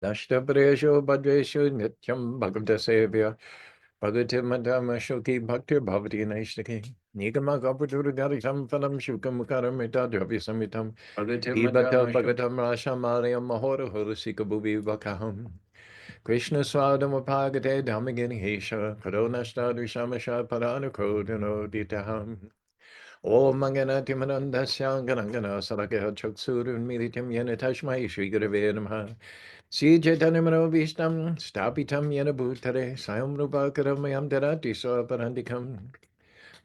Nashtaparesho Bhadreshu Nityam Bhagavata Sevya Bhagavati Madama Shoki Bhakti Bhavati Naishtaki Nigama Kapaturigarisam Phalam Shukam Karamita Dravya Samitam Pibata Bhagatam Rashamarayam Mahora Horasika Bhubi Vakaham Krishna Swadam Apagate Dhammagini Hesha Karonashtadvishamasha Parana Kodano Ditaham Om Mangana Timanandasya Ganangana Saraka Chaksurun Militam Yenatashmai Shri Gurave Namaha Sri Chaitanya Manobhishtam Stapitam Yena Bhutare Sayam Rupakaram Darati Swaparandikam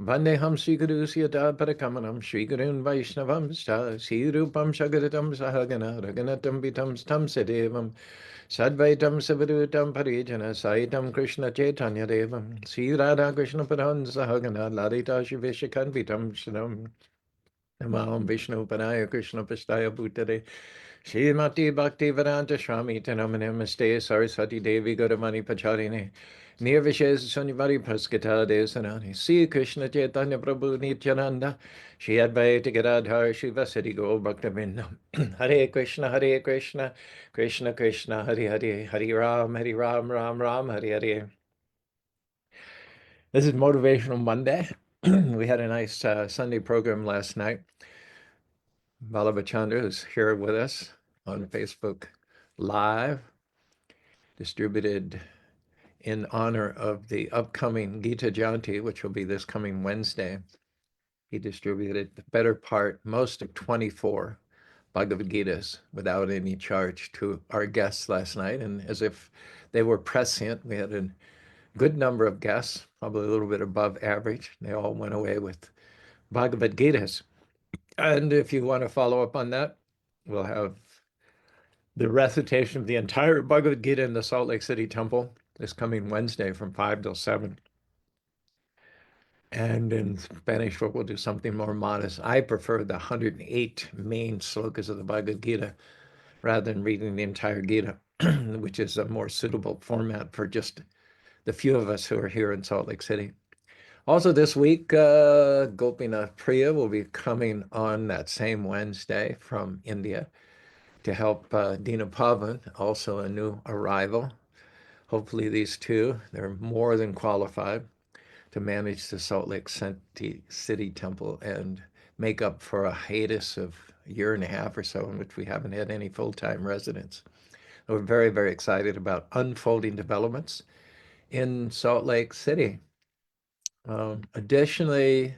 Vandeham Sri Guru Siyata Parakamanam Sri Gurun Vaishnavam Sri Rupam Shagadatam Sahagana Raganatam Vitam Stam Sedevam Sadvaitam Savadutam Parijana Saitam Krishna Chaitanya Devam Sri Radha Krishna Paran Sahagana Ladita Shiveshakan Vitam Shadam Namaham Vishnu Panaya Krishna Pastaya Bhutare Srimati Bhakti Vedanta Swami Tanamane Namaste Saraswati Devi Gauravani Pacharine Nirvishes Sunivari Praskita Desanani Sri Krishna Chaitanya Prabhu Nityananda Shri Advaita Gadadhar Shivasati Gaur Bhaktavinda Hare Krishna Hare Krishna Krishna Krishna Hare Hare Hare Ram Ram Ram Hare Hare. This is Motivational Monday. We had a nice Sunday program last night. Balabachandra is here with us on Facebook Live, distributed in honor of the upcoming Gita Jayanti, which will be this coming Wednesday. He distributed the better part, most of 24 Bhagavad Gitas without any charge to our guests last night. And as if they were prescient, we had a good number of guests, probably a little bit above average. They all went away with Bhagavad Gitas. And if you want to follow up on that, we'll have the recitation of the entire Bhagavad Gita in the Salt Lake City Temple this coming Wednesday from 5 till 7. And in Spanish, we'll do something more modest. I prefer the 108 main slokas of the Bhagavad Gita rather than reading the entire Gita, which is a more suitable format for just the few of us who are here in Salt Lake City. Also this week, Gopinath Priya will be coming on that same Wednesday from India to help Dina Pavan, also a new arrival. Hopefully these two, they're more than qualified to manage the Salt Lake City Temple and make up for a hiatus of a year and a half or so in which we haven't had any full-time residents. We're very, very excited about unfolding developments in Salt Lake City. Additionally,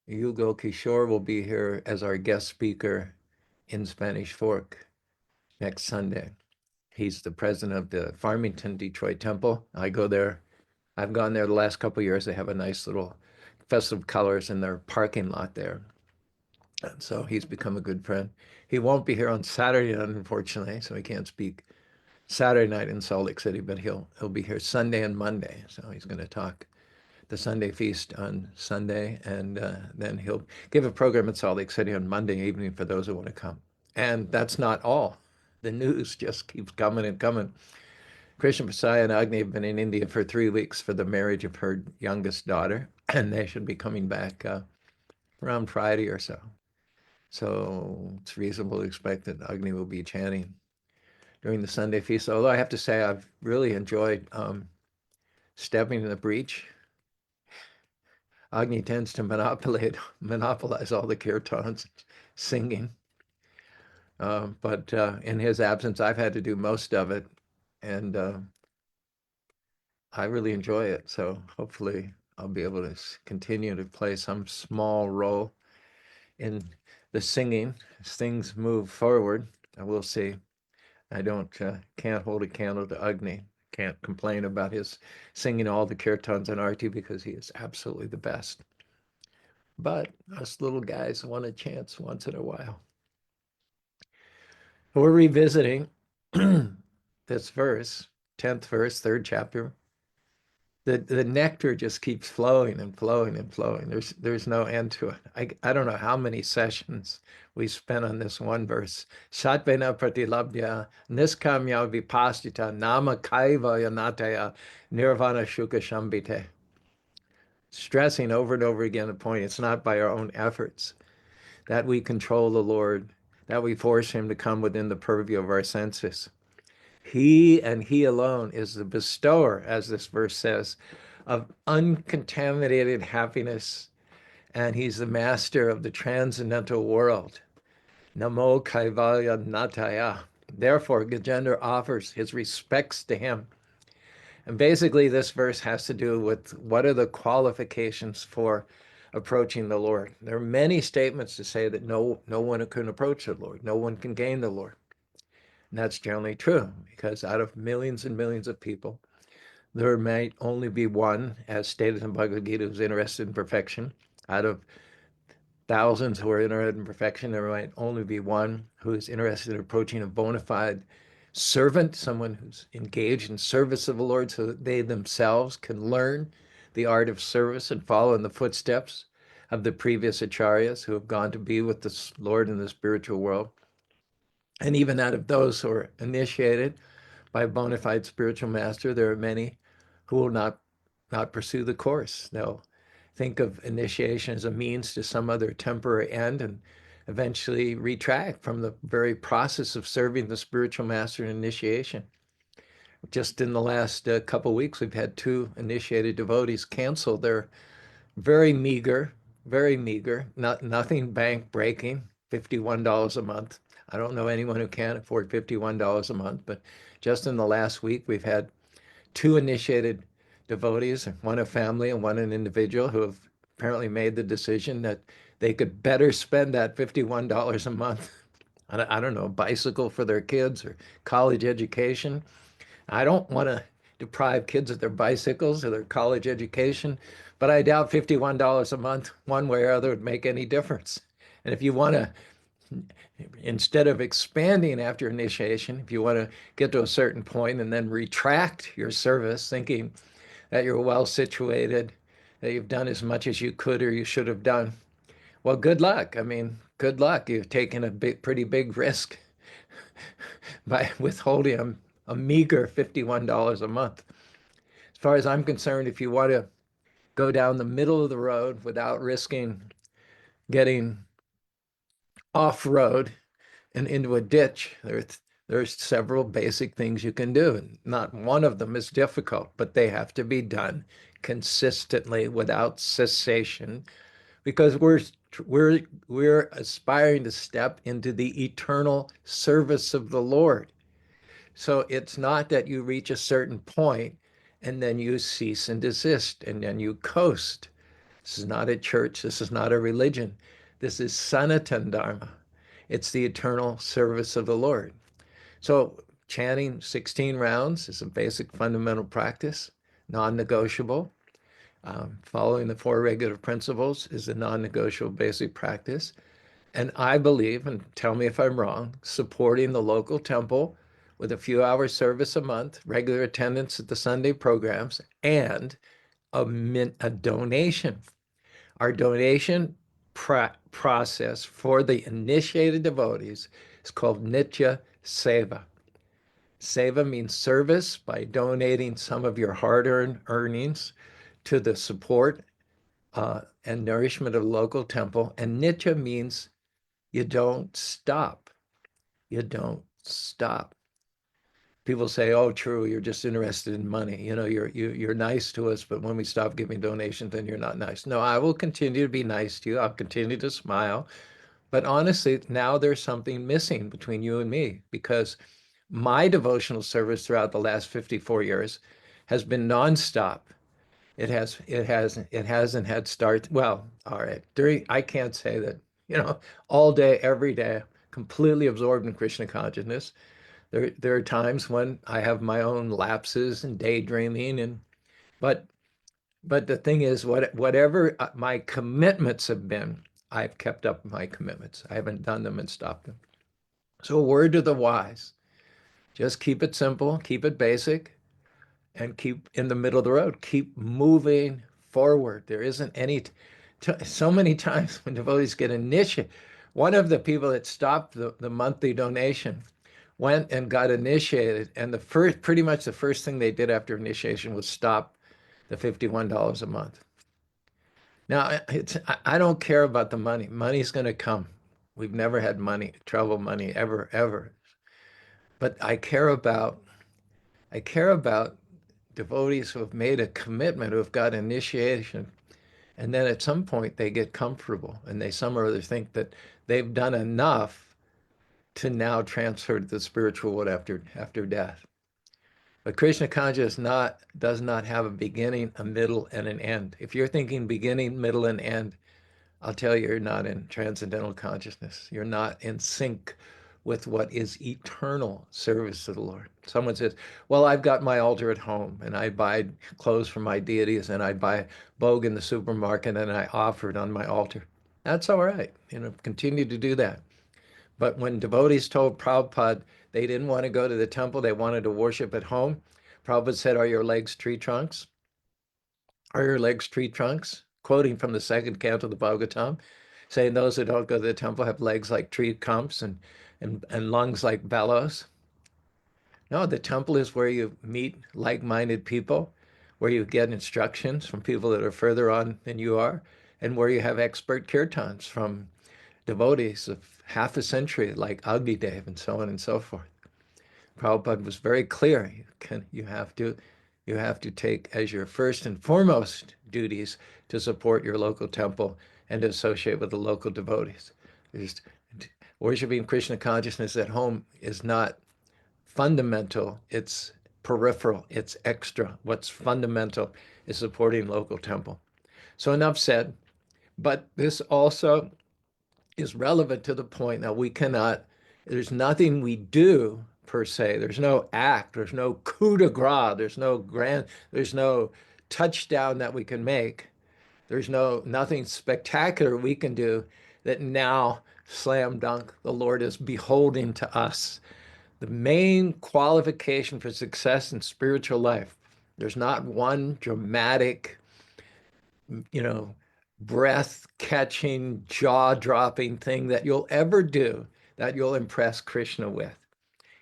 Yugo Kishore will be here as our guest speaker in Spanish Fork next Sunday. He's the president of the Farmington Detroit Temple. I go there. I've gone there the last couple of years. They have a nice little festive colors in their parking lot there. And so he's become a good friend. He won't be here on Saturday, unfortunately, so he can't speak Saturday night in Salt Lake City, but he'll be here Sunday and Monday. So he's going to talk the Sunday feast on Sunday, and then he'll give a program at Salt Lake City on Monday evening for those who want to come. And that's not all. The news just keeps coming and coming. Krishna Prasad and Agni have been in India for 3 weeks for the marriage of her youngest daughter, and they should be coming back around Friday or so. So it's reasonable to expect that Agni will be chanting during the Sunday feast. Although I have to say I've really enjoyed stepping in the breach. Agni tends to monopolize all the kirtans, singing. But in his absence, I've had to do most of it, and I really enjoy it. So hopefully I'll be able to continue to play some small role in the singing as things move forward. And we'll see. I can't hold a candle to Agni. Can't complain about his singing all the kirtans and arti because he is absolutely the best. But us little guys want a chance once in a while. We're revisiting this verse, 10th verse, 3rd chapter. The nectar just keeps flowing and flowing and flowing. There's no end to it. I don't know how many sessions we spent on this one verse. Satvena pratilabdya niskamya vipastita nama kaiva yanataya nirvana shuka shambhite. Stressing over and over again the point, it's not by our own efforts that we control the Lord, that we force him to come within the purview of our senses. He and he alone is the bestower, as this verse says, of uncontaminated happiness, and he's the master of the transcendental world. Namo Kaivalya Nataya. Therefore, Gajendra offers his respects to him. And basically, this verse has to do with what are the qualifications for approaching the Lord. There are many statements to say that no one can approach the Lord, no one can gain the Lord. And that's generally true because out of millions and millions of people, there might only be one, as stated in Bhagavad Gita, who's interested in perfection. Out of thousands who are interested in perfection, there might only be one who is interested in approaching a bona fide servant, someone who's engaged in service of the Lord so that they themselves can learn the art of service and follow in the footsteps of the previous acharyas who have gone to be with the Lord in the spiritual world. And even out of those who are initiated by a bona fide spiritual master, there are many who will not pursue the course. They'll think of initiation as a means to some other temporary end and eventually retract from the very process of serving the spiritual master in initiation. Just in the last couple of weeks, we've had two initiated devotees cancel their very meager, nothing bank breaking, $51 a month. I don't know anyone who can afford $51 a month, but just in the last week, we've had two initiated devotees, one a family and one an individual, who have apparently made the decision that they could better spend that $51 a month on, I don't know, a bicycle for their kids or college education. I don't want to deprive kids of their bicycles or their college education, but I doubt $51 a month, one way or other, would make any difference. And if you want to, instead of expanding after initiation, if you want to get to a certain point and then retract your service, thinking that you're well situated, that you've done as much as you could or you should have done, well, good luck. I mean, good luck. You've taken a pretty big risk by withholding a meager $51 a month. As far as I'm concerned, if you want to go down the middle of the road without risking getting off road and into a ditch, there's several basic things you can do. Not one of them is difficult, but they have to be done consistently without cessation because we're aspiring to step into the eternal service of the Lord. So it's not that you reach a certain point and then you cease and desist and then you coast. This is not a church. This is not a religion. This is Sanatan Dharma. It's the eternal service of the Lord. So chanting 16 rounds is a basic fundamental practice, non-negotiable. Following the four regulative principles is a non-negotiable basic practice. And I believe, and tell me if I'm wrong, supporting the local temple with a few hours service a month, regular attendance at the Sunday programs, and a donation. Our donation process for the initiated devotees is called Nitya Seva. Seva means service by donating some of your hard-earned earnings to the support and nourishment of the local temple. And Nitya means you don't stop. You don't stop. People say, "Oh, true, you're just interested in money. You know, you're nice to us, but when we stop giving donations, then you're not nice." No, I will continue to be nice to you. I'll continue to smile. But honestly, now there's something missing between you and me because my devotional service throughout the last 54 years has been nonstop. It hasn't had start. Well, all right. I can't say that, all day, every day, completely absorbed in Krishna consciousness. There are times when I have my own lapses and daydreaming but but the thing is whatever my commitments have been, I've kept up my commitments. I haven't done them and stopped them. So a word to the wise, just keep it simple, keep it basic, and keep in the middle of the road. Keep moving forward. There isn't any, so many times when devotees get initiated, one of the people that stopped the monthly donation went and got initiated. And pretty much the first thing they did after initiation was stop the $51 a month. Now, I don't care about the money. Money's going to come. We've never had money, trouble money, ever, ever. But I care about I care about devotees who have made a commitment, who have got initiation, and then at some point they get comfortable and they some or other think that they've done enough to now transfer to the spiritual world after death. But Krishna consciousness does not have a beginning, a middle, and an end. If you're thinking beginning, middle, and end, I'll tell you, you're not in transcendental consciousness. You're not in sync with what is eternal service to the Lord. Someone says, well, I've got my altar at home and I buy clothes for my deities and I buy Vogue in the supermarket and I offer it on my altar. That's all right. Continue to do that. But when devotees told Prabhupada they didn't want to go to the temple, they wanted to worship at home, Prabhupada said, are your legs tree trunks? Are your legs tree trunks? Quoting from the second canto of the Bhagavatam, saying those who don't go to the temple have legs like tree trunks and lungs like bellows. No, the temple is where you meet like-minded people, where you get instructions from people that are further on than you are, and where you have expert kirtans from devotees of half a century like Agnidev and so on and so forth. Prabhupada was very clear. You have to take as your first and foremost duties to support your local temple and to associate with the local devotees. Just worshiping Krishna consciousness at home is not fundamental. It's peripheral. It's extra. What's fundamental is supporting local temple. So enough said. But this also is relevant to the point that there's nothing we do per se. There's no act, there's no coup de grace, there's no touchdown that we can make. There's nothing spectacular we can do that now, slam dunk, the Lord is beholding to us. The main qualification for success in spiritual life, there's not one dramatic, you know, breath-catching, jaw-dropping thing that you'll ever do that you'll impress Krishna with.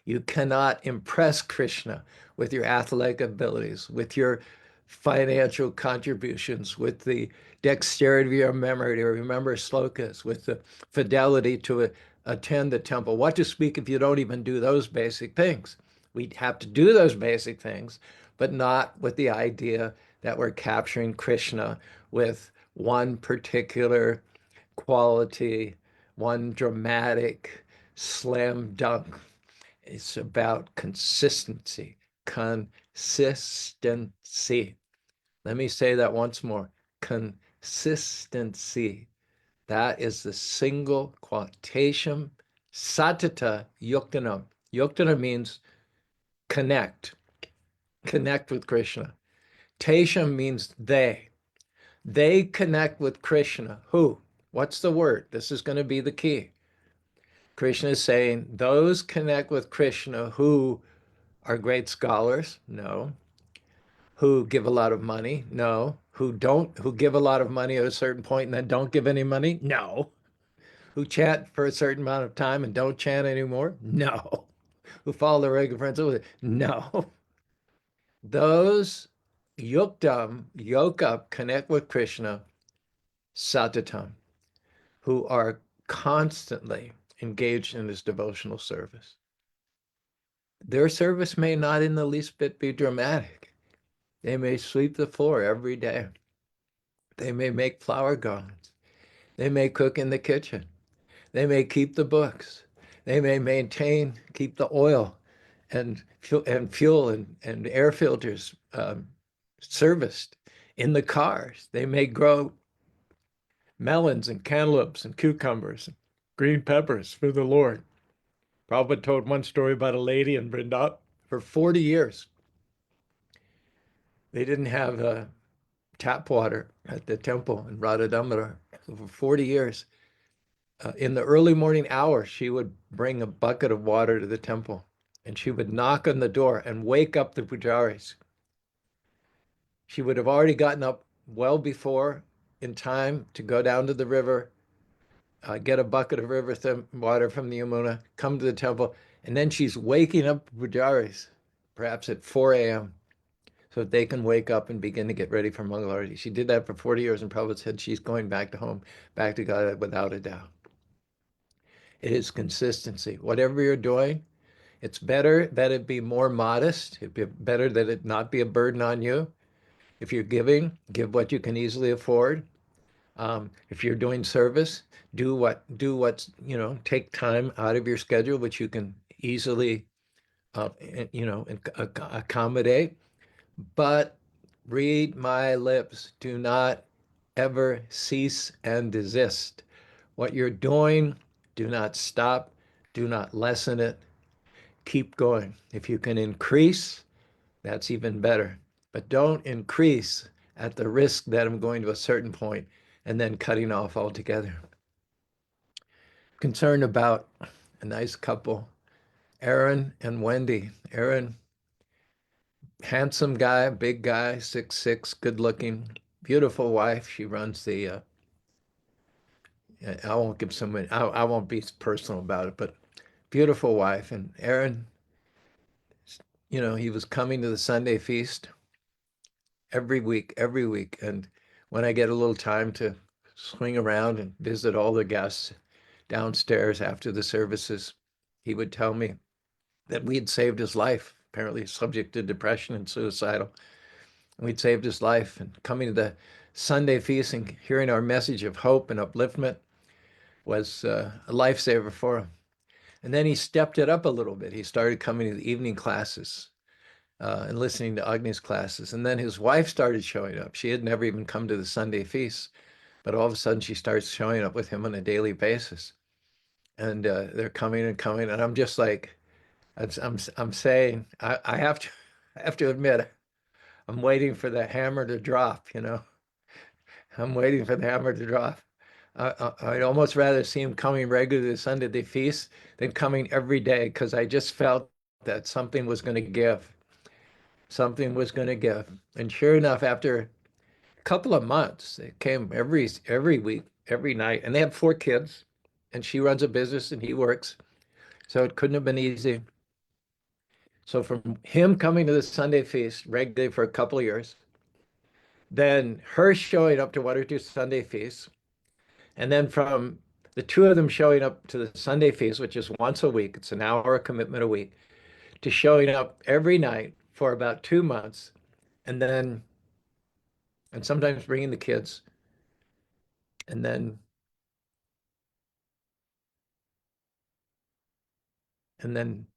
You cannot impress Krishna with your athletic abilities, with your financial contributions, with the dexterity of your memory to remember slokas, with the fidelity to attend the temple. What to speak if you don't even do those basic things? We have to do those basic things, but not with the idea that we're capturing Krishna with one particular quality, one dramatic slam dunk. It's about consistency. Consistency. Let me say that once more. Consistency. That is the single quotation. Satata yuktanam. Yuktana means connect. Connect with Krishna. Tesham means they. They connect with Krishna. Who? What's the word? This is going to be the key. Krishna is saying those connect with Krishna who are great scholars? No. Who give a lot of money? No. Who give a lot of money at a certain point and then don't give any money? No. Who chant for a certain amount of time and don't chant anymore? No. Who follow the regular principles? No. Those yoke up, connect with Krishna, satatam, who are constantly engaged in this devotional service. Their service may not in the least bit be dramatic. They may sweep the floor every day. They may make flower garlands. They may cook in the kitchen. They may keep the books. They may keep the oil and fuel and air filters serviced in the cars. They may grow melons and cantaloupes and cucumbers and green peppers for the Lord. Prabhupada told one story about a lady in Vrindavan. For 40 years, they didn't have tap water at the temple in Radha Damodar. So for 40 years, in the early morning hour, she would bring a bucket of water to the temple and she would knock on the door and wake up the pujaris. She would have already gotten up well before in time to go down to the river, get a bucket of river water from the Yamuna, come to the temple, and then she's waking up the pujaris, perhaps at 4 a.m., so that they can wake up and begin to get ready for Mangalarti. She did that for 40 years, and Prabhupada said she's going back to home, back to God without a doubt. It is consistency. Whatever you're doing, It's better that it be more modest. It'd be better that it not be a burden on you. If you're giving, give what you can easily afford. If you're doing service, do what's, take time out of your schedule, which you can easily, accommodate. But read my lips. Do not ever cease and desist. What you're doing, do not stop. Do not lessen it. Keep going. If you can increase, that's even better. But don't increase at the risk that I'm going to a certain point and then cutting off altogether. Concerned about a nice couple, Aaron and Wendy. Aaron, handsome guy, big guy, 6'6", good looking, beautiful wife. She runs the, I won't give some, I won't be personal about it, but beautiful wife. And Aaron, he was coming to the Sunday feast every week, every week. And when I get a little time to swing around and visit all the guests downstairs after the services, he would tell me that we had saved his life, apparently subject to depression and suicidal. And we'd saved his life. And coming to the Sunday feast and hearing our message of hope and upliftment was a lifesaver for him. And then he stepped it up a little bit. He started coming to the evening classes and listening to Agni's classes. And then his wife started showing up. She had never even come to the Sunday feast, but all of a sudden she starts showing up with him on a daily basis. And they're coming and coming. And I'm just like, I'm saying, I have to admit, I'm waiting for the hammer to drop. I'm waiting for the hammer to drop. I'd almost rather see him coming regularly to Sunday feast than coming every day, because I just felt that something was going to give. Something was going to give. And sure enough, after a couple of months, they came every week, every night. And they have 4 kids, and she runs a business and he works. So it couldn't have been easy. So from him coming to the Sunday feast regularly for a couple of years, then her showing up to 1 or 2 Sunday feasts, and then from the 2 of them showing up to the Sunday feast, which is once a week, it's an hour commitment a week, to showing up every night for about 2 months, and sometimes bringing the kids, and then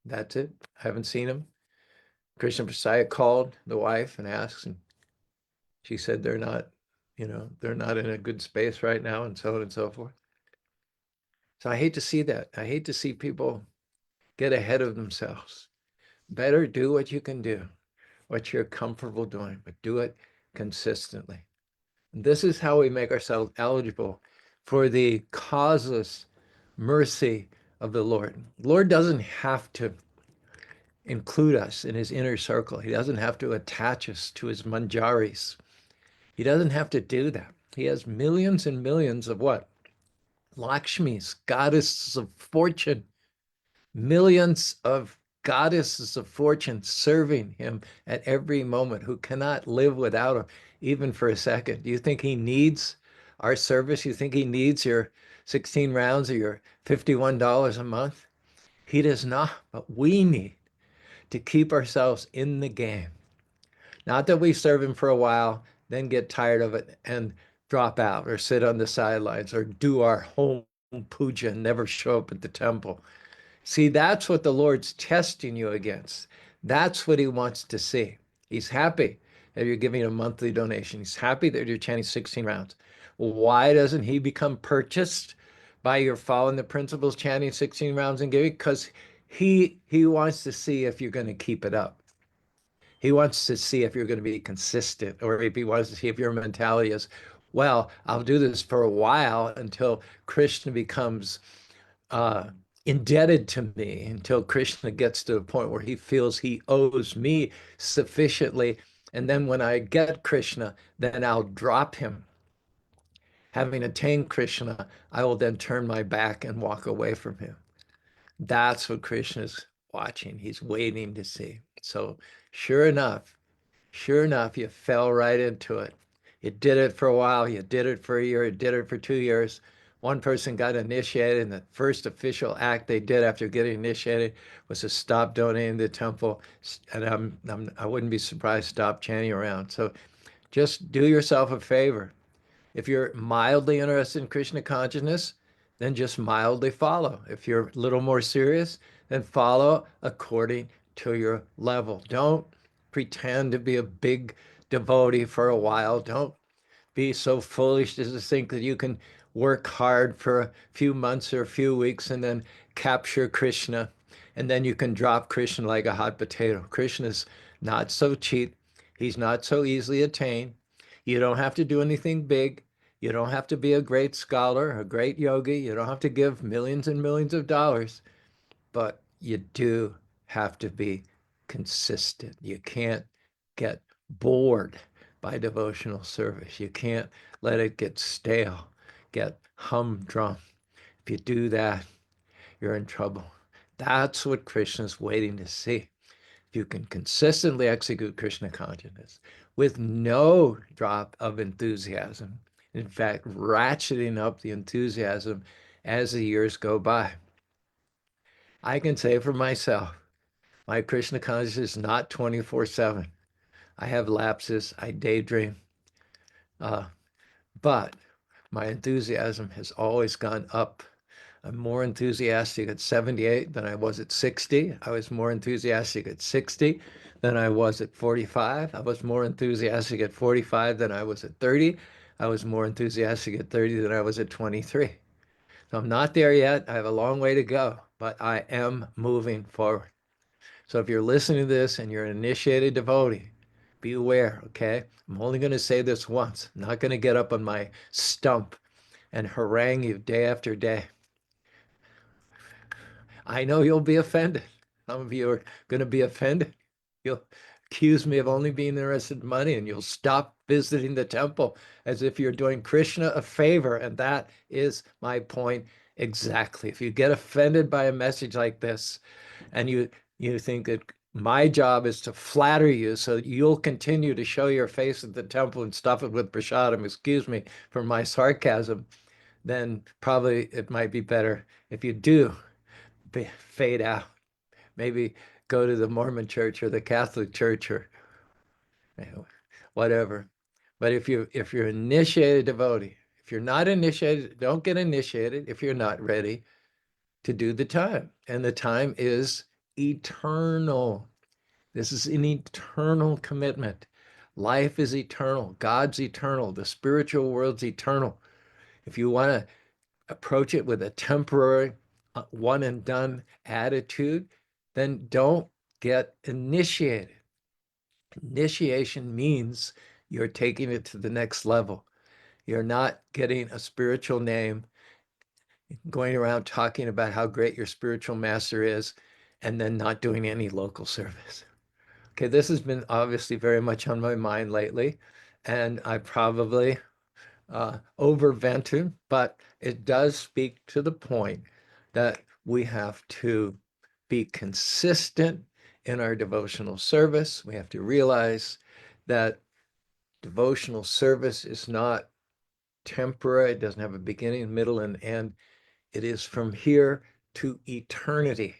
that's it. I haven't seen him. Krishna Prasad called the wife and asked, and she said they're not in a good space right now, and so on and so forth. So I hate to see that. I hate to see people get ahead of themselves. Better do what you can do, what you're comfortable doing, but do it consistently. And this is how we make ourselves eligible for the causeless mercy of the Lord. The Lord doesn't have to include us in his inner circle. He doesn't have to attach us to his manjaris. He doesn't have to do that. He has millions and millions of what? Lakshmis, goddesses of fortune, millions of goddesses of fortune serving him at every moment, who cannot live without him, even for a second. Do you think he needs our service? You think he needs your 16 rounds or your $51 a month? He does not, but we need to keep ourselves in the game. Not that we serve him for a while, then get tired of it and drop out or sit on the sidelines or do our home puja and never show up at the temple. See, that's what the Lord's testing you against. That's what he wants to see. He's happy that you're giving a monthly donation. He's happy that you're chanting 16 rounds. Why doesn't he become purchased by your following the principles, chanting 16 rounds and giving? Because he wants to see if you're going to keep it up. He wants to see if you're going to be consistent, or if he wants to see if your mentality is, well, I'll do this for a while until Krishna becomes indebted to me, until Krishna gets to a point where he feels he owes me sufficiently. And then when I get Krishna, then I'll drop him. Having attained Krishna, I will then turn my back and walk away from him. That's what Krishna's watching. He's waiting to see. So sure enough, you fell right into it. You did it for a while. You did it for a year. You did it for 2 years. One person got initiated, and the first official act they did after getting initiated was to stop donating to the temple. And I wouldn't be surprised to stop chanting around. So just do yourself a favor. If you're mildly interested in Krishna consciousness, then just mildly follow. If you're a little more serious, then follow according to your level. Don't pretend to be a big devotee for a while. Don't be so foolish as to think that you can work hard for a few months or a few weeks and then capture Krishna, and then you can drop Krishna like a hot potato. Krishna's not so cheap. He's not so easily attained. You don't have to do anything big. You don't have to be a great scholar, a great yogi. You don't have to give millions and millions of dollars, but you do have to be consistent. You can't get bored by devotional service. You can't let it get stale, get humdrum. If you do that, you're in trouble. That's what Krishna's waiting to see. If you can consistently execute Krishna consciousness with no drop of enthusiasm, in fact, ratcheting up the enthusiasm as the years go by. I can say for myself, my Krishna consciousness is not 24/7. I have lapses, I daydream, but my enthusiasm has always gone up. I'm more enthusiastic at 78 than I was at 60. I was more enthusiastic at 60 than I was at 45. I was more enthusiastic at 45 than I was at 30. I was more enthusiastic at 30 than I was at 23. So I'm not there yet. I have a long way to go, but I am moving forward. So if you're listening to this and you're an initiated devotee, be aware, okay? I'm only going to say this once. I'm not going to get up on my stump and harangue you day after day. I know you'll be offended. Some of you are going to be offended. You'll accuse me of only being interested in money, and you'll stop visiting the temple as if you're doing Krishna a favor. And that is my point exactly. If you get offended by a message like this, and you think that my job is to flatter you so that you'll continue to show your face at the temple and stuff it with prasadam, excuse me for my sarcasm, then probably it might be better if you do fade out. Maybe go to the Mormon church or the Catholic church or whatever. But if you're initiated devotee, if you're not initiated, don't get initiated if you're not ready to do the time. And the time is eternal. This is an eternal commitment. Life is eternal. God's eternal. The spiritual world's eternal. If you want to approach it with a temporary, one and done attitude, then don't get initiated. Initiation means you're taking it to the next level. You're not getting a spiritual name, going around talking about how great your spiritual master is, and then not doing any local service. Okay, this has been obviously very much on my mind lately, and I probably overvented, but it does speak to the point that we have to be consistent in our devotional service. We have to realize that devotional service is not temporary. It doesn't have a beginning, middle, and end. It is from here to eternity,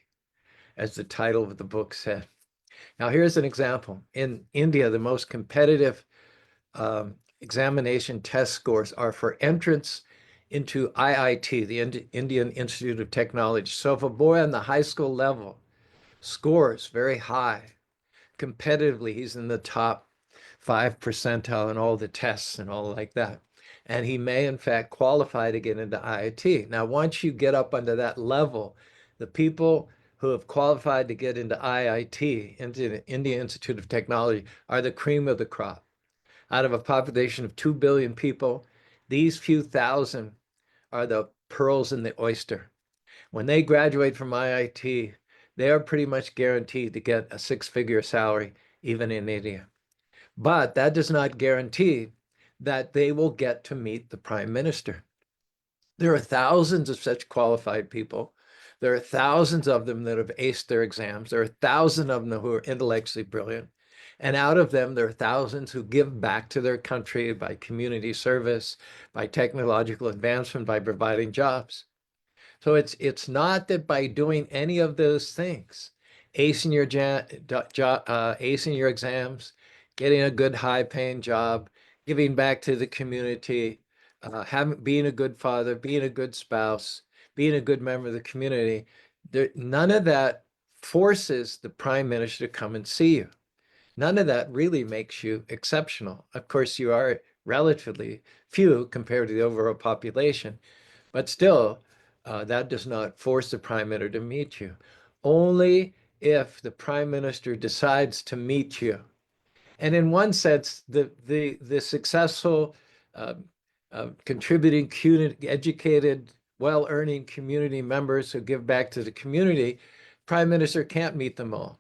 as the title of the book said. Now, here's an example. In India, the most competitive examination test scores are for entrance into IIT, the Indian Institute of Technology. So if a boy on the high school level scores very high, competitively, he's in the top 5 percentile in all the tests and all like that. And he may, in fact, qualify to get into IIT. Now, once you get up under that level, the people who have qualified to get into IIT, into the Indian Institute of Technology, are the cream of the crop. Out of a population of 2 billion people, these few thousand are the pearls in the oyster. When they graduate from IIT, they are pretty much guaranteed to get a 6-figure salary, even in India. But that does not guarantee that they will get to meet the prime minister. There are thousands of such qualified people. There are thousands of them that have aced their exams. There are thousands of them who are intellectually brilliant. And out of them, there are thousands who give back to their country by community service, by technological advancement, by providing jobs. So it's not that by doing any of those things, acing your exams, getting a good high-paying job, giving back to the community, being a good father, being a good spouse, being a good member of the community, none of that forces the prime minister to come and see you. None of that really makes you exceptional. Of course, you are relatively few compared to the overall population, but still, that does not force the prime minister to meet you. Only if the prime minister decides to meet you. And in one sense, the successful, uh, contributing, educated, well-earning community members who give back to the community, prime minister can't meet them all.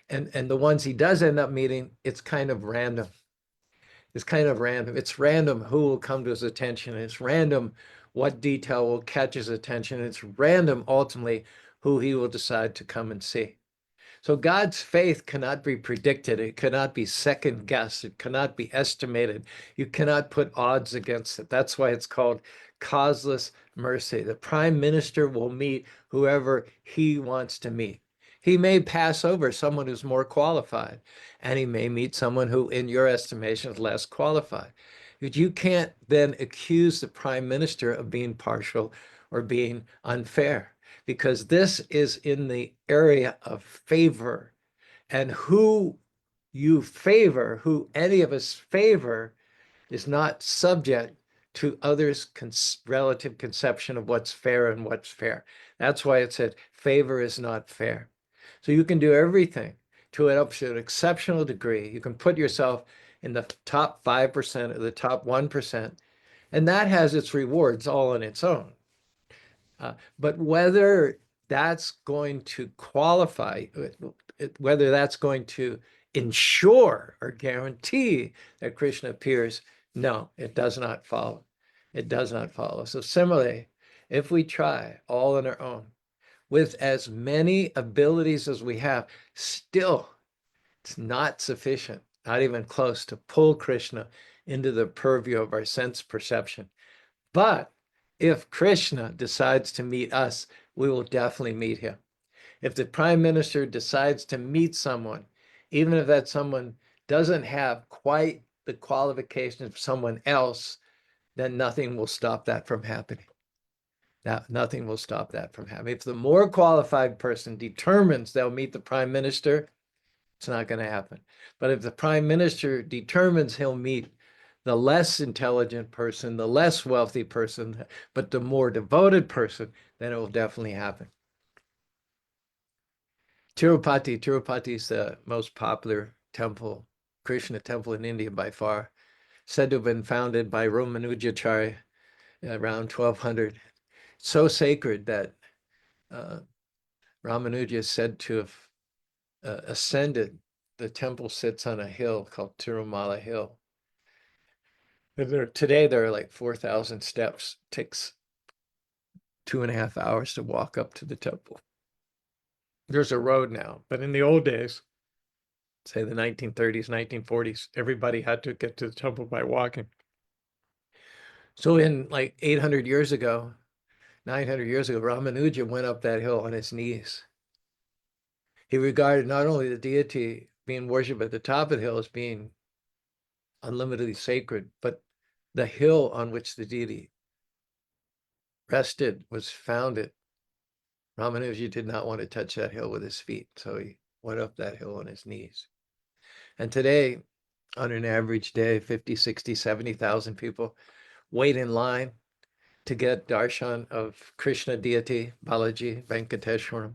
And the ones he does end up meeting, it's kind of random. It's kind of random. It's random who will come to his attention. It's random what detail will catch his attention. It's random, ultimately, who he will decide to come and see. So God's faith cannot be predicted. It cannot be second guessed. It cannot be estimated. You cannot put odds against it. That's why it's called causeless mercy. The prime minister will meet whoever he wants to meet. He may pass over someone who's more qualified, and he may meet someone who, in your estimation, is less qualified. But you can't then accuse the prime minister of being partial or being unfair, because this is in the area of favor. And who you favor, who any of us favor, is not subject to others' relative conception of what's fair and what's fair. That's why it said favor is not fair. So you can do everything to an exceptional degree. You can put yourself in the top 5% or the top 1%, and that has its rewards all on its own. But whether that's going to qualify, whether that's going to ensure or guarantee that Krishna appears, no, it does not follow. It does not follow. So similarly, if we try all on our own, with as many abilities as we have, still it's not sufficient, not even close, to pull Krishna into the purview of our sense perception. But if Krishna decides to meet us, we will definitely meet him. If the prime minister decides to meet someone, even if that someone doesn't have quite the qualifications of someone else, then nothing will stop that from happening. Now, nothing will stop that from happening. If the more qualified person determines they'll meet the prime minister, it's not going to happen. But if the prime minister determines he'll meet the less intelligent person, the less wealthy person, but the more devoted person, then it will definitely happen. Tirupati is the most popular temple, Krishna temple in India by far, said to have been founded by Ramanujacharya around 1200. So sacred that Ramanuja is said to have ascended. The temple sits on a hill called Tirumala Hill. Today there are like 4,000 steps. It takes 2.5 hours to walk up to the temple. There's a road now, but in the old days, say the 1930s, 1940s, everybody had to get to the temple by walking. So in like 800 years ago, 900 years ago, Ramanuja went up that hill on his knees. He regarded not only the deity being worshipped at the top of the hill as being unlimitedly sacred, but the hill on which the deity rested was founded. Ramanuja did not want to touch that hill with his feet, so he went up that hill on his knees. And today, on an average day, 50, 60, 70,000 people wait in line to get darshan of Krishna deity, Balaji, Venkateshwaram.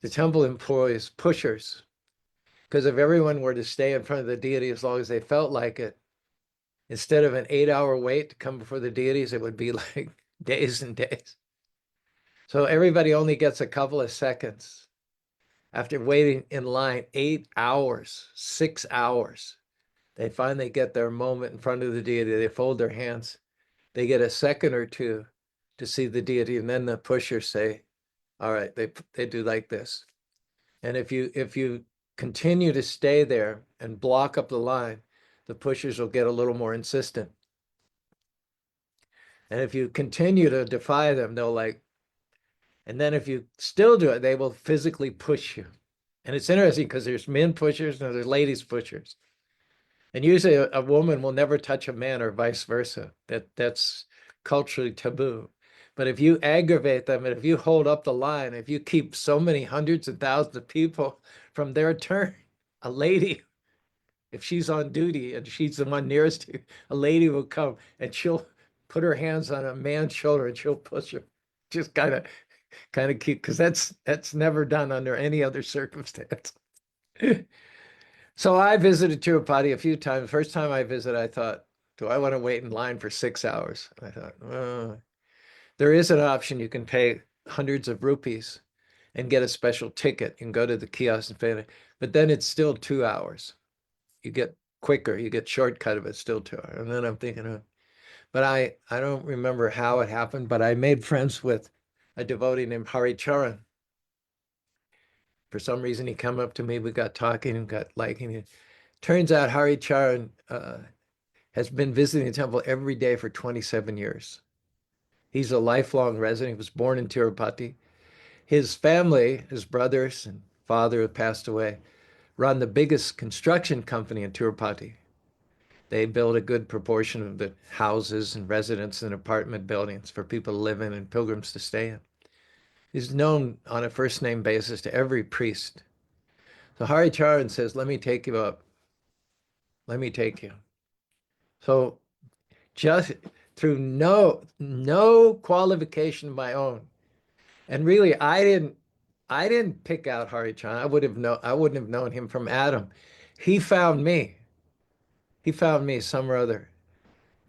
The temple employs pushers, because if everyone were to stay in front of the deity as long as they felt like it, instead of an 8-hour wait to come before the deities, it would be like days and days. So everybody only gets a couple of seconds. After waiting in line 8 hours, 6 hours, they finally get their moment in front of the deity. They fold their hands. They get a second or two to see the deity, and then the pushers say, all right, they do like this. And if you continue to stay there and block up the line, the pushers will get a little more insistent. And if you continue to defy them, they'll like, and then if you still do it, they will physically push you. And it's interesting because there's men pushers and there's ladies pushers. And usually a woman will never touch a man or vice versa. That's culturally taboo. But if you aggravate them and if you hold up the line, if you keep so many hundreds of thousands of people from their turn, a lady, if she's on duty and she's the one nearest to you, a lady will come and she'll put her hands on a man's shoulder and she'll push him. Just kind of cute, because that's never done under any other circumstance. So I visited Tirupati a few times. First time I visited, I thought, do I want to wait in line for 6 hours? I thought, there is an option. You can pay hundreds of rupees and get a special ticket. You can go to the kiosk and pay it, but then it's still 2 hours. You get quicker, you get shortcut of it, still 2 hours. And then I'm thinking, but I don't remember how it happened, but I made friends with a devotee named Hari Charan. For some reason, he came up to me, we got talking and got liking it. Turns out Hari Charan has been visiting the temple every day for 27 years. He's a lifelong resident. He was born in Tirupati. His family, his brothers and father have passed away, run the biggest construction company in Tirupati. They build a good proportion of the houses and residence and apartment buildings for people to live in and pilgrims to stay in. He's known on a first name basis to every priest. So Hari Charan says, let me take you up. Let me take you. So just through no qualification of my own. And really, I didn't pick out Hari Charan. I wouldn't have known him from Adam. He found me. He found me some or other.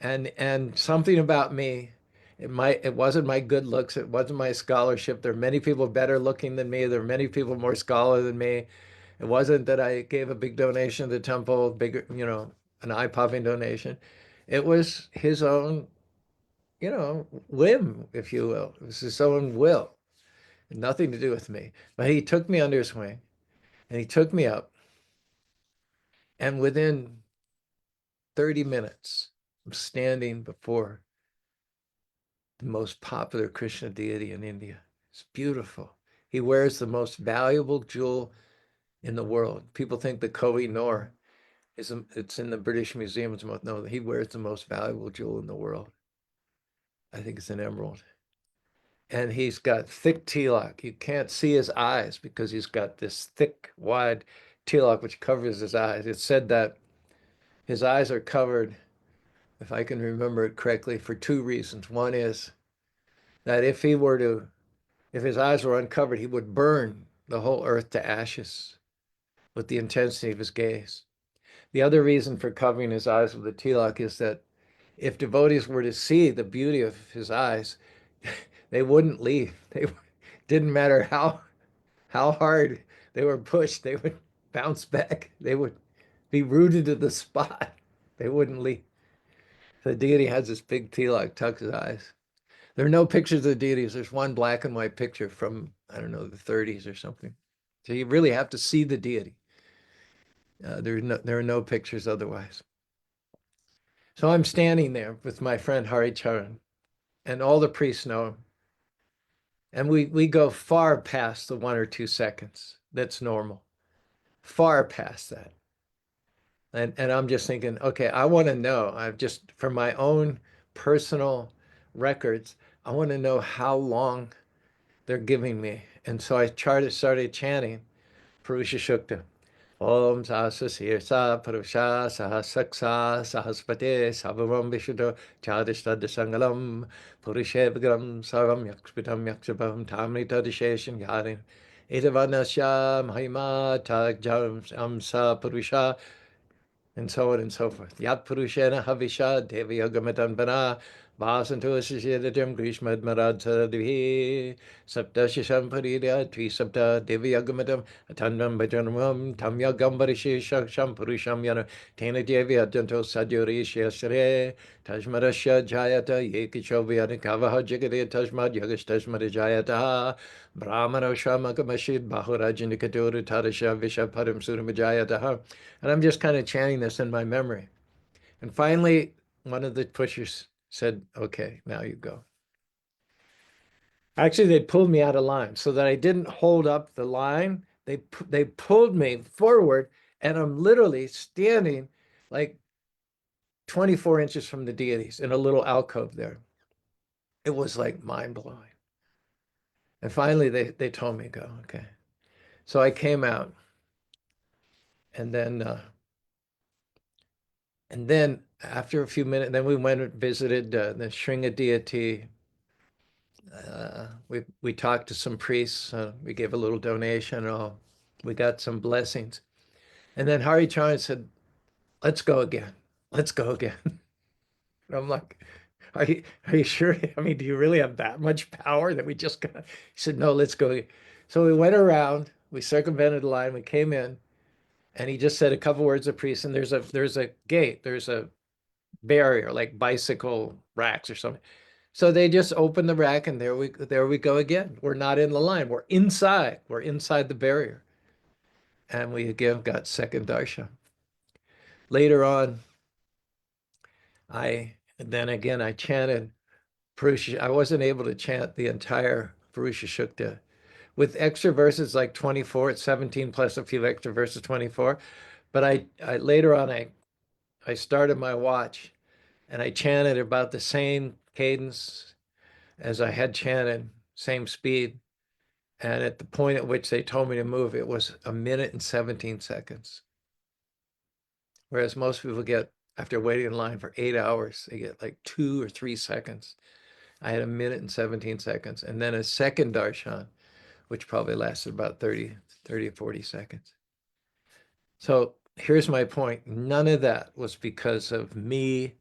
And something about me, it wasn't my good looks, it wasn't my scholarship. There are many people better looking than me. There are many people more scholar than me. It wasn't that I gave a big donation to the temple, bigger, an eye-popping donation. It was his own, whim, if you will. It was his own will. Nothing to do with me. But he took me under his wing and he took me up. And within 30 minutes, I'm standing before the most popular Krishna deity in India. It's beautiful. He wears the most valuable jewel in the world. People think the Koh-i-Noor it's in the British Museum. No, he wears the most valuable jewel in the world. I think it's an emerald. And he's got thick tilak. You can't see his eyes because he's got this thick, wide tilak which covers his eyes. It's said that his eyes are covered, if I can remember it correctly, for two reasons. One is that if his eyes were uncovered, he would burn the whole earth to ashes with the intensity of his gaze. The other reason for covering his eyes with the tilak is that if devotees were to see the beauty of his eyes, they wouldn't leave. They didn't matter how hard they were pushed, they would bounce back. They would be rooted to the spot. They wouldn't leave. The deity has this big tilak, tucks his eyes. There are no pictures of the deities. There's one black and white picture from, I don't know, the 30s or something. So you really have to see the deity. There are no pictures otherwise. So I'm standing there with my friend Hari Charan, and all the priests know him. And we go far past the 1 or 2 seconds. That's normal. Far past that. And I'm just thinking, okay, I want to know. I've just, for my own personal records, I want to know how long they're giving me. And so I started chanting Purusha Shukta. Om Sahasasirsa Purusha Sahasaksa Sahaspate Sabavam Vishuddha Chadishtadda Sangalam Purushe Vigram Sarvam Yakspitam Yakshabam Tamrita Disheshan Yarin Itavanasya Mahima Tagjam Amsa Purusha, and so on and so forth. Yat Purushena Havisha Devi Yogamadan Bana Vasanto Sishadatam Grishmad Saradhi Saptashisham Parida Trisapta Devyagamatam Atandam Bhajanam Tamyagambarishi Shaksham Purusham Yana Tena Devi Adanto Sadyori Shasre Tajmarasha Jayata Yekichovyana Kavaha Jigade Tajmad Yagash Tajmada Jayata Brahmana Shamakamashid Bahurajanikaduru Tadasha Visha Padam Suramajayata. And I'm just kind of chanting this in my memory. And finally, one of the pushers said, okay, now you go. Actually, they pulled me out of line so that I didn't hold up the line. They pulled me forward, and I'm literally standing like 24 inches from the deities in a little alcove there. It was like mind blowing. And finally, they told me go. Okay, so I came out, and then after a few minutes, then we went and visited the Shringa deity. We talked to some priests. We gave a little donation and all. We got some blessings. And then Hari Chan said, let's go again. Let's go again. And I'm like, are you sure? I mean, do you really have that much power that we just got? He said, no, let's go again. So we went around, we circumvented the line, we came in, and he just said a couple words of priest, and there's a gate, there's a barrier, like bicycle racks or something. So they just opened the rack, and there we go again. We're not in the line. We're inside. We're inside the barrier. And we again got second darshan. Later on, I chanted Purusha. I wasn't able to chant the entire Purusha Shukta. With extra verses like 24, it's 17 plus a few extra verses, 24. But I later on I started my watch and I chanted about the same cadence as I had chanted, same speed. And at the point at which they told me to move, it was 1 minute and 17 seconds. Whereas most people get, after waiting in line for 8 hours, they get like 2 or 3 seconds. I had 1 minute and 17 seconds. And then a second darshan, which probably lasted about 30 or 40 seconds. So here's my point. None of that was because of me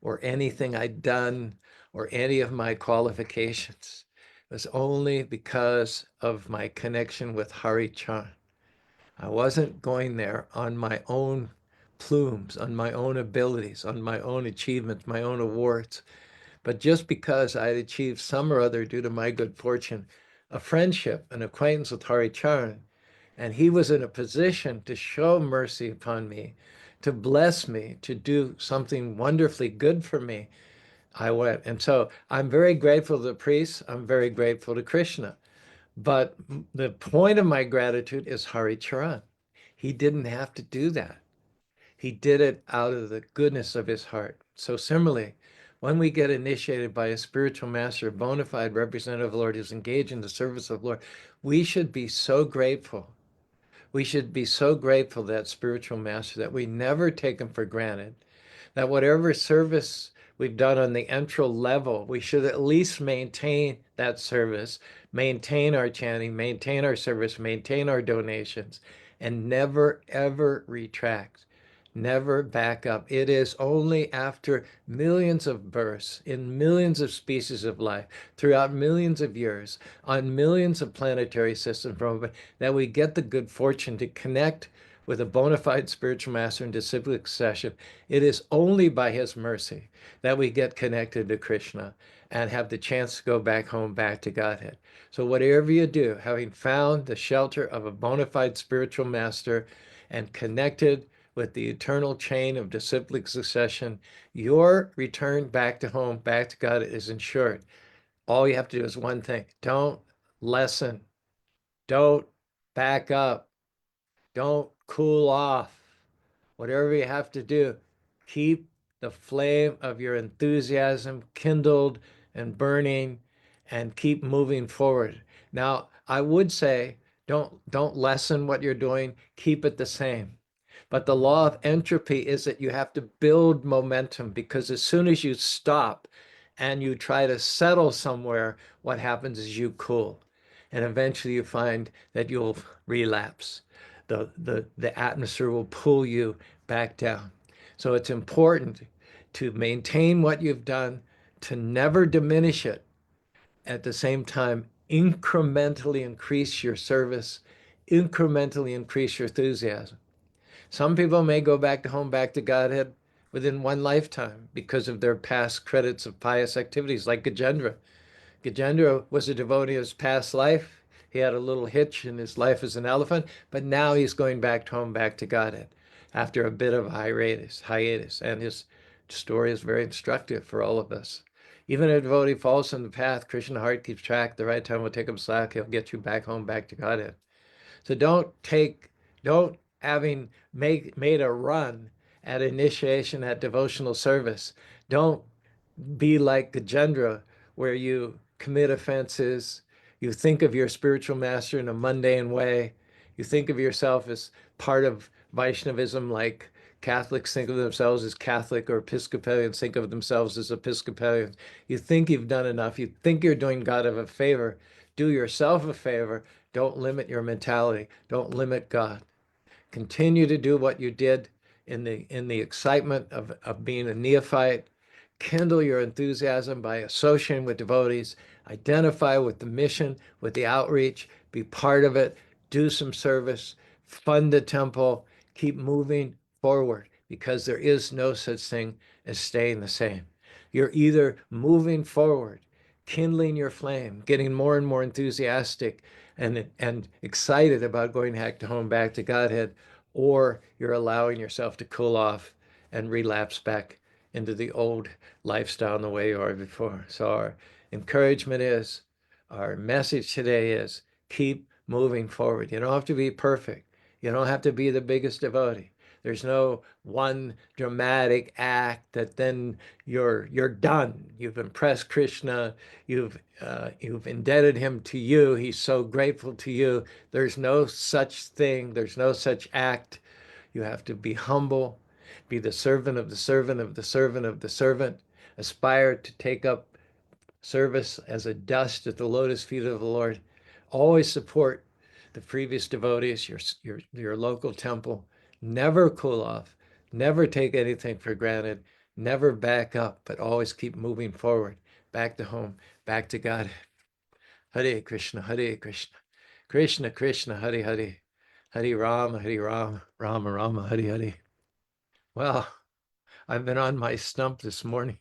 or anything I'd done or any of my qualifications. It was only because of my connection with Hari Chan. I wasn't going there on my own plumes, on my own abilities, on my own achievements, my own awards. But just because I had achieved some or other due to my good fortune, a friendship, an acquaintance with Hari Chan, and he was in a position to show mercy upon me, to bless me, to do something wonderfully good for me, I went. And so I'm very grateful to the priests. I'm very grateful to Krishna. But the point of my gratitude is Hari Charan. He didn't have to do that. He did it out of the goodness of his heart. So similarly, when we get initiated by a spiritual master, a bona fide representative of the Lord who's engaged in the service of the Lord, we should be so grateful. We should be so grateful to that spiritual master that we never take him for granted, that whatever service we've done on the entral level, we should at least maintain that service, maintain our chanting, maintain our service, maintain our donations, and never, ever retract. Never back up. It is only after millions of births in millions of species of life throughout millions of years on millions of planetary systems that we get the good fortune to connect with a bona fide spiritual master in disciplic succession. It is only by his mercy that we get connected to Krishna and have the chance to go back home, back to Godhead. So whatever you do, having found the shelter of a bona fide spiritual master and connected with the eternal chain of disciplic succession, your return back to home, back to God is ensured. All you have to do is one thing. Don't lessen. Don't back up. Don't cool off. Whatever you have to do, keep the flame of your enthusiasm kindled and burning and keep moving forward. Now, I would say don't lessen what you're doing, keep it the same. But the law of entropy is that you have to build momentum, because as soon as you stop and you try to settle somewhere, what happens is you cool. And eventually you find that you'll relapse. The atmosphere will pull you back down. So it's important to maintain what you've done, to never diminish it. At the same time, incrementally increase your service, incrementally increase your enthusiasm. Some people may go back to home, back to Godhead within one lifetime because of their past credits of pious activities, like Gajendra. Gajendra was a devotee of his past life. He had a little hitch in his life as an elephant, but now he's going back home, back to Godhead after a bit of a hiatus. And his story is very instructive for all of us. Even a devotee falls from the path, Krishna heart keeps track. The right time will take him slack. He'll get you back home, back to Godhead. So don't having made a run at initiation, at devotional service, don't be like Gajendra, where you commit offenses, you think of your spiritual master in a mundane way, you think of yourself as part of Vaishnavism, like Catholics think of themselves as Catholic, or Episcopalians think of themselves as Episcopalians. You think you've done enough, you think you're doing God a favor. Do yourself a favor. Don't limit your mentality. Don't limit God. Continue to do what you did in the excitement of being a neophyte. Kindle your enthusiasm by associating with devotees. Identify with the mission, with the outreach. Be part of it. Do some service. Fund the temple. Keep moving forward, because there is no such thing as staying the same. You're either moving forward, kindling your flame, getting more and more enthusiastic and excited about going back to home, back to Godhead, or you're allowing yourself to cool off and relapse back into the old lifestyle in the way you are before. So our encouragement is, our message today is, keep moving forward. You don't have to be perfect. You don't have to be the biggest devotee. There's no one dramatic act that then you're done. You've impressed Krishna. You've indebted him to you. He's so grateful to you. There's no such thing. There's no such act. You have to be humble, be the servant of the servant of the servant of the servant. Aspire to take up service as a dust at the lotus feet of the Lord. Always support the previous devotees, your local temple. Never cool off. Never take anything for granted. Never back up, but always keep moving forward. Back to home, back to God. Hare Krishna, Hare Krishna. Krishna, Krishna, Hare Hare. Hare Rama, Rama Rama, Hare Hare. Well, I've been on my stump this morning.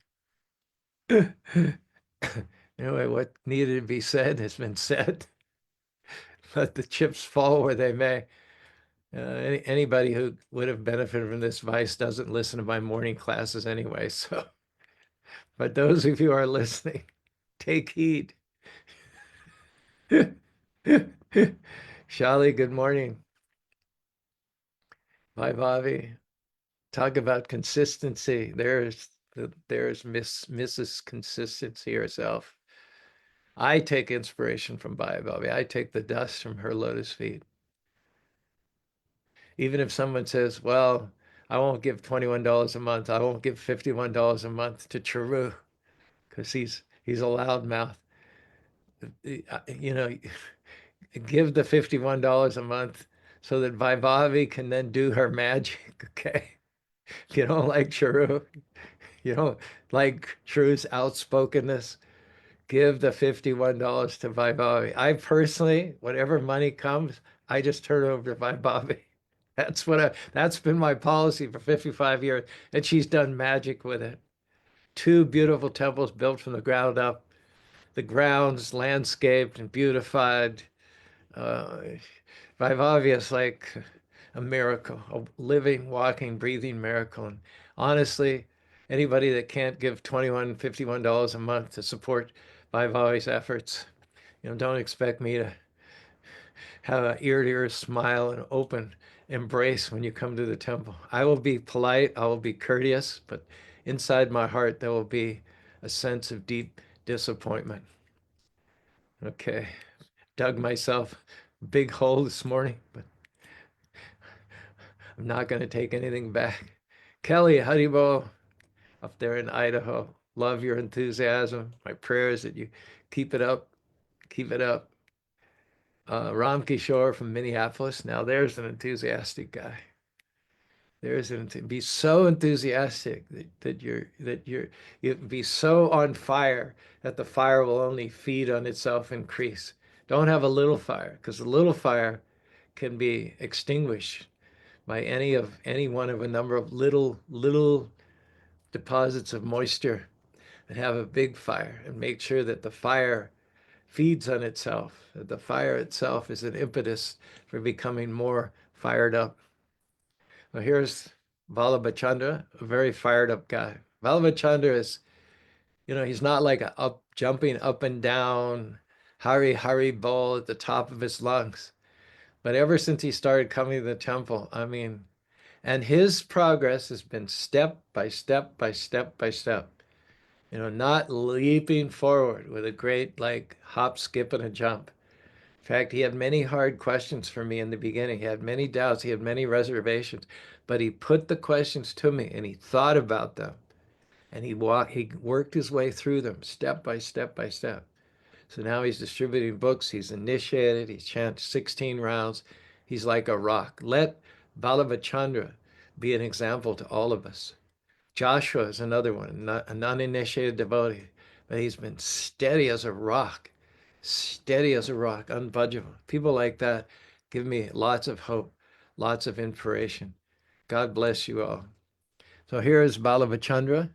Anyway, what needed to be said has been said. Let the chips fall where they may. Anybody who would have benefited from this advice doesn't listen to my morning classes anyway. So, but those of you who are listening, take heed. Shali, good morning. Bye, Bobby. Talk about consistency. There's Mrs. Consistency herself. I take inspiration from Bhai Bobby. I take the dust from her lotus feet. Even if someone says, well, I won't give $21 a month. I won't give $51 a month to Caru because he's a loudmouth. You know, give the $51 a month so that Vaibhavi can then do her magic, okay? If you don't like Caru, you don't like Caru's outspokenness, give the $51 to Vaibhavi. I personally, whatever money comes, I just turn it over to Vaibhavi. That's been my policy for 55 years, and she's done magic with it. 2 beautiful temples built from the ground up, the grounds landscaped and beautified. Vaibhavi is like a miracle, a living, walking, breathing miracle. And honestly, anybody that can't give $21, $51 a month to support Vaibhavi's efforts, don't expect me to have an ear-to-ear smile and open embrace when you come to the temple. I will be polite, I will be courteous, but inside my heart there will be a sense of deep disappointment. Okay, dug myself a big hole this morning, but I'm not going to take anything back. Kelly Haribo up there in Idaho, love your enthusiasm. My prayer is that you keep it up, keep it up. Ram Kishore from Minneapolis. Now there's an enthusiastic guy. Be so enthusiastic you be so on fire that the fire will only feed on itself, increase. Don't have a little fire, because the little fire can be extinguished by any one of a number of little deposits of moisture that have a big fire, and make sure that the fire feeds on itself, that the fire itself is an impetus for becoming more fired up. Well, here's Vallabhachandra, a very fired up guy. Vallabhachandra is, he's not like a jumping up and down, Hari Bol at the top of his lungs. But ever since he started coming to the temple, I mean, and his progress has been step by step by step by step. Not leaping forward with a great like hop, skip, and a jump. In fact, he had many hard questions for me in the beginning. He had many doubts. He had many reservations, but he put the questions to me and he thought about them, and he worked his way through them step by step by step. So now he's distributing books. He's initiated. He's chanted 16 rounds. He's like a rock. Let Balabhachandra be an example to all of us. Joshua is another one, an uninitiated devotee, but he's been steady as a rock, unbudgeable. People like that give me lots of hope, lots of inspiration. God bless you all. So here is Balabhachandra.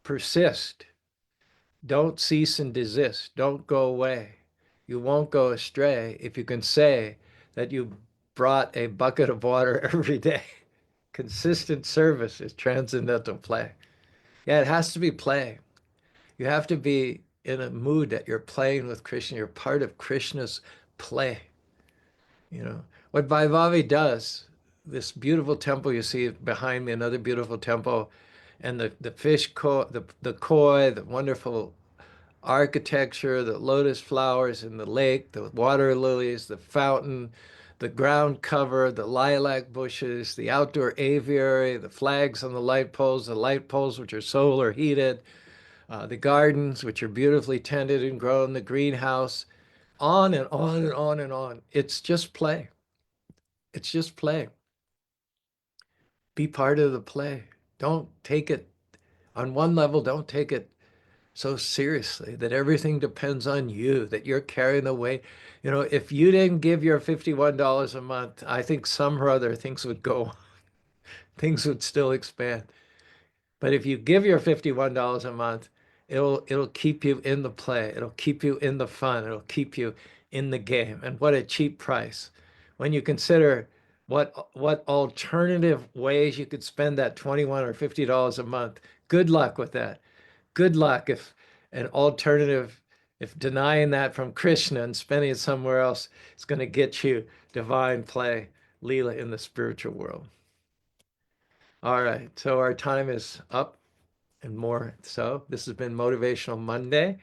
Persist. Don't cease and desist. Don't go away. You won't go astray if you can say that you brought a bucket of water every day. Consistent service is transcendental play. Yeah, it has to be play. You have to be in a mood that you're playing with Krishna. You're part of Krishna's play. What Vaibhavi does, this beautiful temple you see behind me, another beautiful temple, and the fish the koi, the wonderful architecture, the lotus flowers in the lake, the water lilies, the fountain, the ground cover, the lilac bushes, the outdoor aviary, the flags on the light poles which are solar heated, the gardens which are beautifully tended and grown, the greenhouse, on and on and on and on. It's just play. It's just play. Be part of the play. Don't take it, on one level, don't take it so seriously that everything depends on you, that you're carrying the weight. If you didn't give your $51 a month, I think some or other things would go, things would still expand. But if you give your $51 a month, it'll keep you in the play. It'll keep you in the fun. It'll keep you in the game. And what a cheap price. When you consider what alternative ways you could spend that 21 or $50 a month, good luck with that. Good luck an alternative, if denying that from Krishna and spending it somewhere else is going to get you divine play, Lila in the spiritual world. All right, so our time is up and more so. This has been Motivational Monday.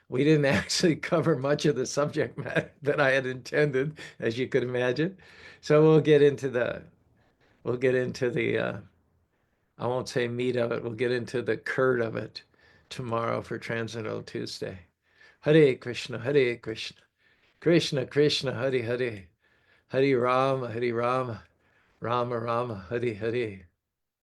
We didn't actually cover much of the subject matter that I had intended, as you could imagine. So we'll get into the I won't say meat of it, we'll get into the curd of it tomorrow for Transcendental Tuesday. Hare Krishna, Hare Krishna, Krishna Krishna, Hare Hare, Hare Rama, Rama Rama, Hare Hare.